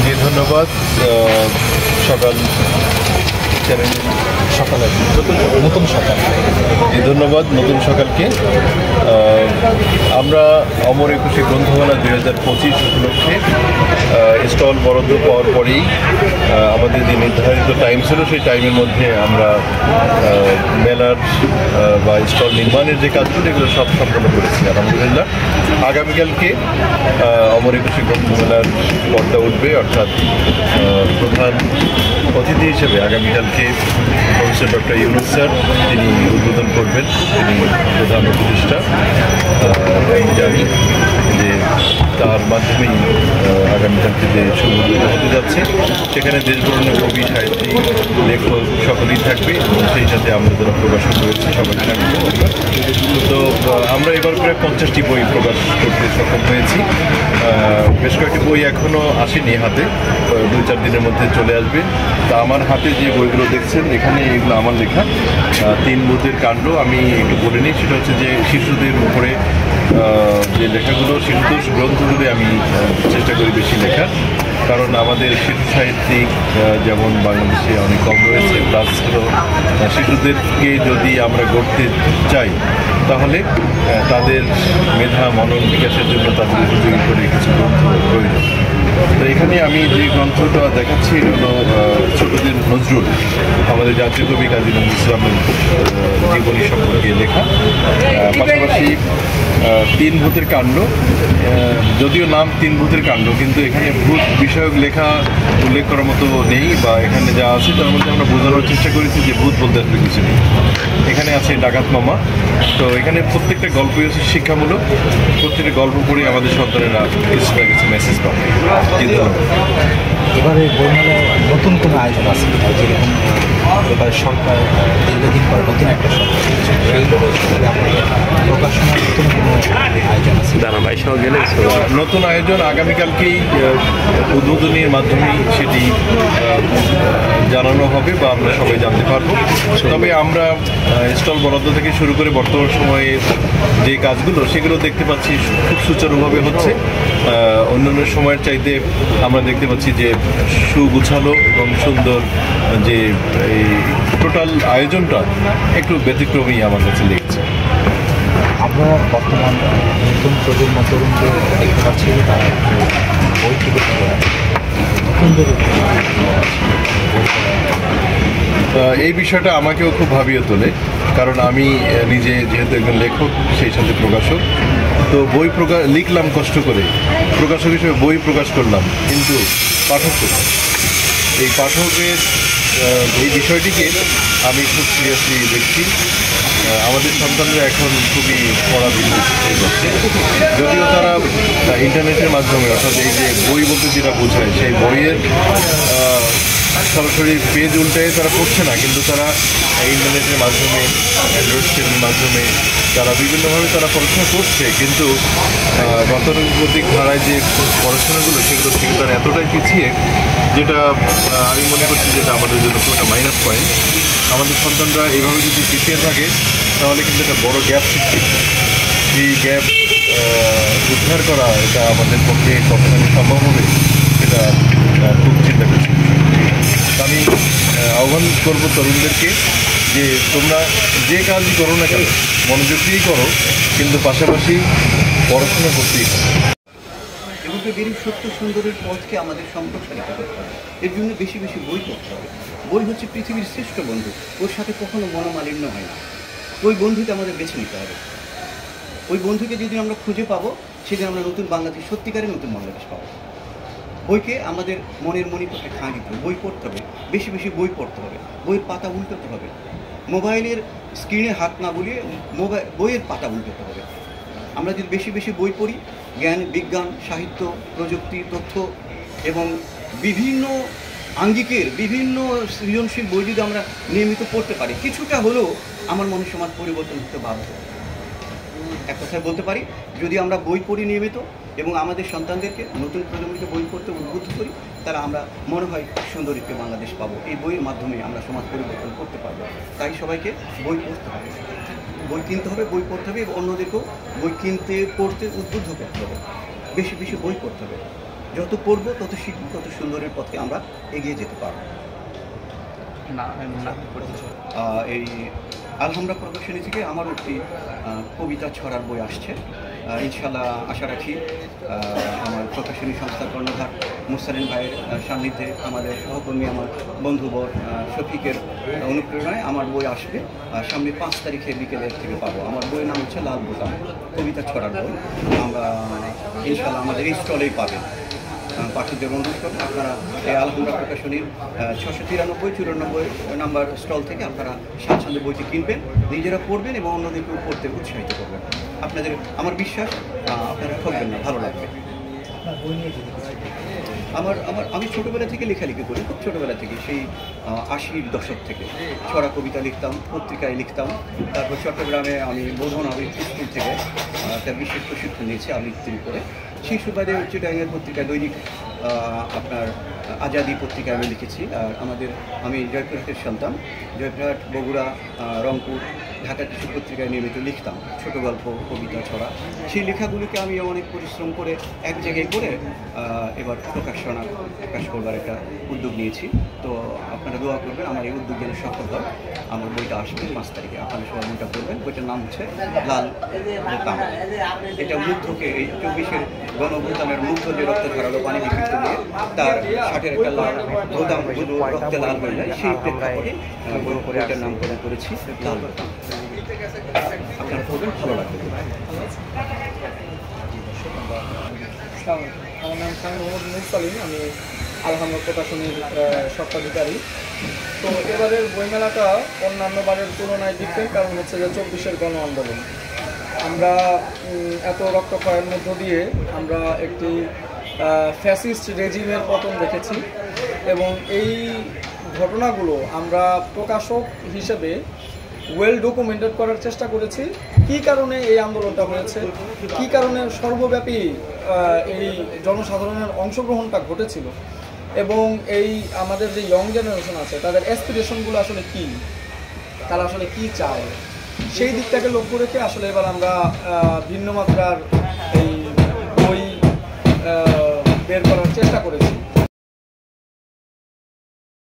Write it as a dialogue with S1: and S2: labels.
S1: জি ধন্যবাদ। সকাল চ্যানেল
S2: সকালে নতুন সকাল
S1: ধন্যবাদ নতুন সকালকে। আমরা অমর একুশে গ্রন্থমেলা 2025 উপলক্ষে স্টল বরাদ্দ পাওয়ার পরেই আমাদের যে নির্ধারিত টাইম ছিল সেই টাইমের মধ্যে আমরা মেলার বা স্টল নির্মাণের যে কাজগুলো এগুলো সব সম্পন্ন করেছি আলহামদুলিল্লাহ। আগামীকালকে অমর একুশে গ্রন্থমেলার পর্দা উঠবে, অর্থাৎ প্রধান অতিথি হিসেবে আগামীকালকে প্রফেসর ডক্টর ইউনুস স্যার তিনি উদ্বোধন করবেন। তিনি প্রধান উপদেষ্টা। আমি জানি যে তার মাধ্যমেই আগামীকালকে যে সংগঠিত হতে যাচ্ছে সেখানে দেশবরণের কবি, সাহিত্যিক, লেখক সকলেই থাকবে এবং সেই সাথে আমরা যারা প্রকাশক রয়েছে সবাই থাকবে। তো আমরা এবার প্রায় 50টি বই প্রকাশ করতে সক্ষম হয়েছি। বেশ কয়েকটি বই এখনও আসেনি হাতে, 2-4 দিনের মধ্যে চলে আসবে। তা আমার হাতে যে বইগুলো দেখছেন এখানে এগুলো আমার লেখা 3 বুথের কাণ্ড। আমি বলে নিই, সেটা হচ্ছে যে শিশুদের উপরে যে লেখাগুলো, শিশুতোষ গ্রন্থগুলো আমি চেষ্টা করি বেশি লেখার, কারণ আমাদের শিশু সাহিত্যিক যেমন বাংলাদেশে অনেক কম রয়েছে, প্লাস হলো শিশুদেরকে যদি আমরা গড়তে চাই তাহলে তাদের মেধা মনন বিকাশের জন্য তাদের উপযোগী করে কিছু গ্রন্থ প্রয়োজন। তো এখানে আমি যে গ্রন্থটা দেখাচ্ছি এটা হলো ছোটদের নজরুল, আমাদের জাতীয় কবি কাজী নজরুল ইসলামের জীবনী সম্পর্কে লেখা। পাশাপাশি 3 ভূতের কাণ্ড, যদিও নাম 3 ভূতের কাণ্ড, কিন্তু এখানে ভূত বিষয়ক লেখা উল্লেখ করার মতো নেই, বা এখানে যা আছে তার মধ্যে আমরা বোঝানোর চেষ্টা করেছি যে ভূত বলতে আসলে কিছু নেই। এখানে আছে ডাকাত মামা। তো এখানে প্রত্যেকটা গল্পই হচ্ছে শিক্ষামূলক, প্রত্যেকটা গল্প পড়ে আমাদের সন্তানেরা কিছু না কিছু মেসেজ পাবে।
S2: এবারে বইমেলায় নতুন কোনো আয়োজন আছে, যেরকম এবারে সরকার দীর্ঘদিন পর নতুন একটা সরকার, প্রকাশনার নতুন কোনো আয়োজন আছে?
S1: নতুন আয়োজন আগামীকালকেই উদ্বোধনীর মাধ্যমেই সেটি জানানো হবে বা আমরা সবাই জানতে পারবো। তবে আমরা স্টল বরাদ্দ থেকে শুরু করে বর্তমান সময়ে যে কাজগুলো সেগুলো দেখতে পাচ্ছি খুব সুচারুভাবে হচ্ছে। অন্যান্য সময়ের চাইতে আমরা দেখতে পাচ্ছি যে সুগুছালো এবং সুন্দর যে এই টোটাল আয়োজনটা একটু ব্যতিক্রমী আমার কাছে লেগেছে।
S2: আমরা বর্তমান নতুন প্রজন্ম তরুণদের দেখতে পাচ্ছি যে তারা বই থেকে নতুনদের
S1: এই বিষয়টা আমাকেও খুব ভাবিয়ে তোলে, কারণ আমি নিজে যেহেতু একজন লেখক সেই সাথে প্রকাশক, তো বই লিখলাম কষ্ট করে, প্রকাশক হিসেবে বই প্রকাশ করলাম, কিন্তু পাঠক এই পাঠকের এই বিষয়টিকে আমি খুব সিরিয়াসলি দেখছি। আমাদের সন্তানরা এখন খুবই পড়াবিদ্যুৎ করছে, যদিও তারা ইন্টারনেটের মাধ্যমে, অর্থাৎ এই যে বই বলতে যেটা বোঝায় সেই বইয়ের সরাসরি পেজ উল্টায় তারা পড়ছে না, কিন্তু তারা ইন্টারনেটের মাধ্যমে, অ্যান্ড্রয়েড সেটের মাধ্যমে তারা বিভিন্নভাবে তারা পড়াশোনা করছে, কিন্তু গতানুগতিক ধারায় যে পড়াশোনাগুলো সেগুলো থেকে তারা এতটাই পিছিয়ে, যেটা আমি মনে করছি যেটা আমাদের জন্য খুব একটা মাইনাস পয়েন্ট। আমাদের সন্তানরা এইভাবে যদি পিছিয়ে থাকে তাহলে কিন্তু একটা বড় গ্যাপ সৃষ্টি, এই গ্যাপ উদ্ধার করা এটা আমাদের পক্ষে কতখানি সম্ভব হবে সেটা খুব চিন্তা করছি। আমি আহ্বান করবো তরুণদেরকে যে তোমরা যে কাজই করো না কেন মনোযোগ দিয়েই করো, কিন্তু পাশাপাশি পড়াশোনা করতেই হবে।
S3: এবং বেরিয়ে সত্য সুন্দরের পথকে আমাদের সম্প্রসারিত করতে হবে। এর জন্য বেশি বেশি বই পড়তে হবে। বই হচ্ছে পৃথিবীর শ্রেষ্ঠ বন্ধু, ওর সাথে কখনো মনোমালিন্য হয় না। ওই বন্ধুকে আমাদের বেছে নিতে হবে। ওই বন্ধুকে যেদিন আমরা খুঁজে পাবো সেদিন আমরা নতুন বাংলাদেশ, সত্যিকারের নতুন বাংলাদেশ পাবো। বইকে আমাদের মনের মণিপুরকে ঠাঁ দিতে হবে, বই পড়তে হবে, বেশি বেশি বই পড়তে হবে, বইয়ের পাতা উল্টাতে হবে, মোবাইলের স্ক্রিনে হাত না বুলিয়ে বইয়ের পাতা উল্টাতে হবে। আমরা যদি বেশি বেশি বই পড়ি, জ্ঞান, বিজ্ঞান, সাহিত্য, প্রযুক্তি, তথ্য এবং বিভিন্ন আঙ্গিকের বিভিন্ন সৃজনশীল বই যদি আমরা নিয়মিত পড়তে পারি, কিছুটা হলেও আমার মনে সমাজ পরিবর্তন হতে বাধ্য। এক কথায় বলতে পারি, যদি আমরা বই পড়ি নিয়মিত এবং আমাদের সন্তানদেরকে, নতুন প্রজন্মকে বই পড়তে উদ্বুদ্ধ করি, তারা আমরা মনে হয় সুন্দর একটি বাংলাদেশ পাবো। এই বইয়ের মাধ্যমে আমরা সমাজ পরিবর্তন করতে পারবো। তাই সবাইকে বই পড়তে হবে, বই কিনতে হবে, বই পড়তে হবে এবং অন্যদেরকেও বই কিনতে পড়তে উদ্বুদ্ধ করতে হবে। বেশি বেশি বই পড়তে হবে। যত পড়বো তত শিখবো, তত সুন্দরের পথে আমরা এগিয়ে যেতে পারবো। এই আলহামরা প্রদর্শনী থেকে আমারও একটি কবিতা ছড়ার বই আসছে। ইনশাল্লাহ আশা রাখি আমার প্রকাশনী সংস্থার কর্ণধার মুরসালিন ভাইয়ের সান্নিধ্যে, আমাদের সহকর্মী আমার বন্ধুবর শফিকের অনুপ্রেরণায় আমার বই আসবে। সামনে 5 তারিখে বিকেলের থেকে পাবো। আমার বইয়ের নাম হচ্ছে লাল বোতাম, কবিতা ছড়ার বই। আমরা ইনশাল্লাহ আমাদের এই স্টলেই পাবেন। পাঠকদের অনুরোধ করবো আপনারা এই আলহামরা প্রকাশনীর 693-94 নাম্বার স্টল থেকে আপনারা স্বাচ্ছন্দ্যে বইটি কিনবেন, নিজেরা পড়বেন এবং অন্যদেরকেও পড়তে উৎসাহিত করবেন। আপনাদের আমার বিশ্বাস আপনারা ঠকবেন না, ভালো লাগবে। আমি ছোটোবেলা থেকে লেখালেখি করি, খুব ছোটোবেলা থেকে, সেই 80-র দশক থেকে ছড়া কবিতা লিখতাম, পত্রিকায় লিখতাম। তারপর চট্টগ্রামে আমি বোধন আবৃত্তি স্কুল থেকে একটা বিশেষ প্রশিক্ষণ নিয়েছি আবৃত্তির উপরে। সেই সুবাদে চিটাগাংয়ের পত্রিকা দৈনিক আপনার আজাদি পত্রিকায় আমি লিখেছি। আর আমি জয়পুরহাটের সন্তান, জয়পুরহাট, বগুড়া, রংপুর, ঢাকা কিছু পত্রিকায় নিয়মিত লিখতাম ছোট গল্প, কবিতা, ছড়া। সেই লেখাগুলিকে আমি অনেক পরিশ্রম করে এক জায়গায় করে এবার প্রকাশ করবার একটা উদ্যোগ নিয়েছি। তো আপনারা দোয়া করবেন আমার এই উদ্যোগ যেন সফল হয়। আমার বইটা আসবে 5 তারিখে, আপনারা সবাই বইটা পড়বেন। বইটার নাম হচ্ছে লাল বোতাম। এটা মুগ্ধকে, এই 24-এর গণভূতানের মুগ্ধ যে রক্ত ঝরালো পানি বিকৃত দিয়ে তার 60-এর একটা লাল বোতাম রক্তে লাল হয়ে যায়, সেই প্রেক্ষাপটে বইটার নামকরণ করেছি লাল বোতাম। আপনারা পড়বেন, ভালো লাগবে।
S4: আমার নাম খান মোহাম্মদ মুরসালিন, আমি আলহামরা প্রকাশনীর স্বত্বাধিকারী। তো এবারের বইমেলাটা অন্যান্য বারের তুলনায় ডিফারেন্ট, কারণ হচ্ছে যে 24-এর গণ আন্দোলন। আমরা এত রক্তক্ষয়ের মধ্য দিয়ে আমরা একটি ফ্যাসিস্ট রেজিমের পতন দেখেছি, এবং এই ঘটনাগুলো আমরা প্রকাশক হিসেবে ওয়েল ডকুমেন্টেড করার চেষ্টা করেছি। কী কারণে এই আন্দোলনটা হয়েছে, কী কারণে সর্বব্যাপী এই জনসাধারণের অংশগ্রহণটা ঘটেছিল, এবং এই আমাদের যে ইয়ং জেনারেশন আছে তাদের অ্যাসপিরেশনগুলো আসলে কী, তারা আসলে কী চায়, সেই দিকটাকে লক্ষ্য রেখে আসলে এবার আমরা ভিন্ন মাত্রার এই বই বের করার চেষ্টা করেছি।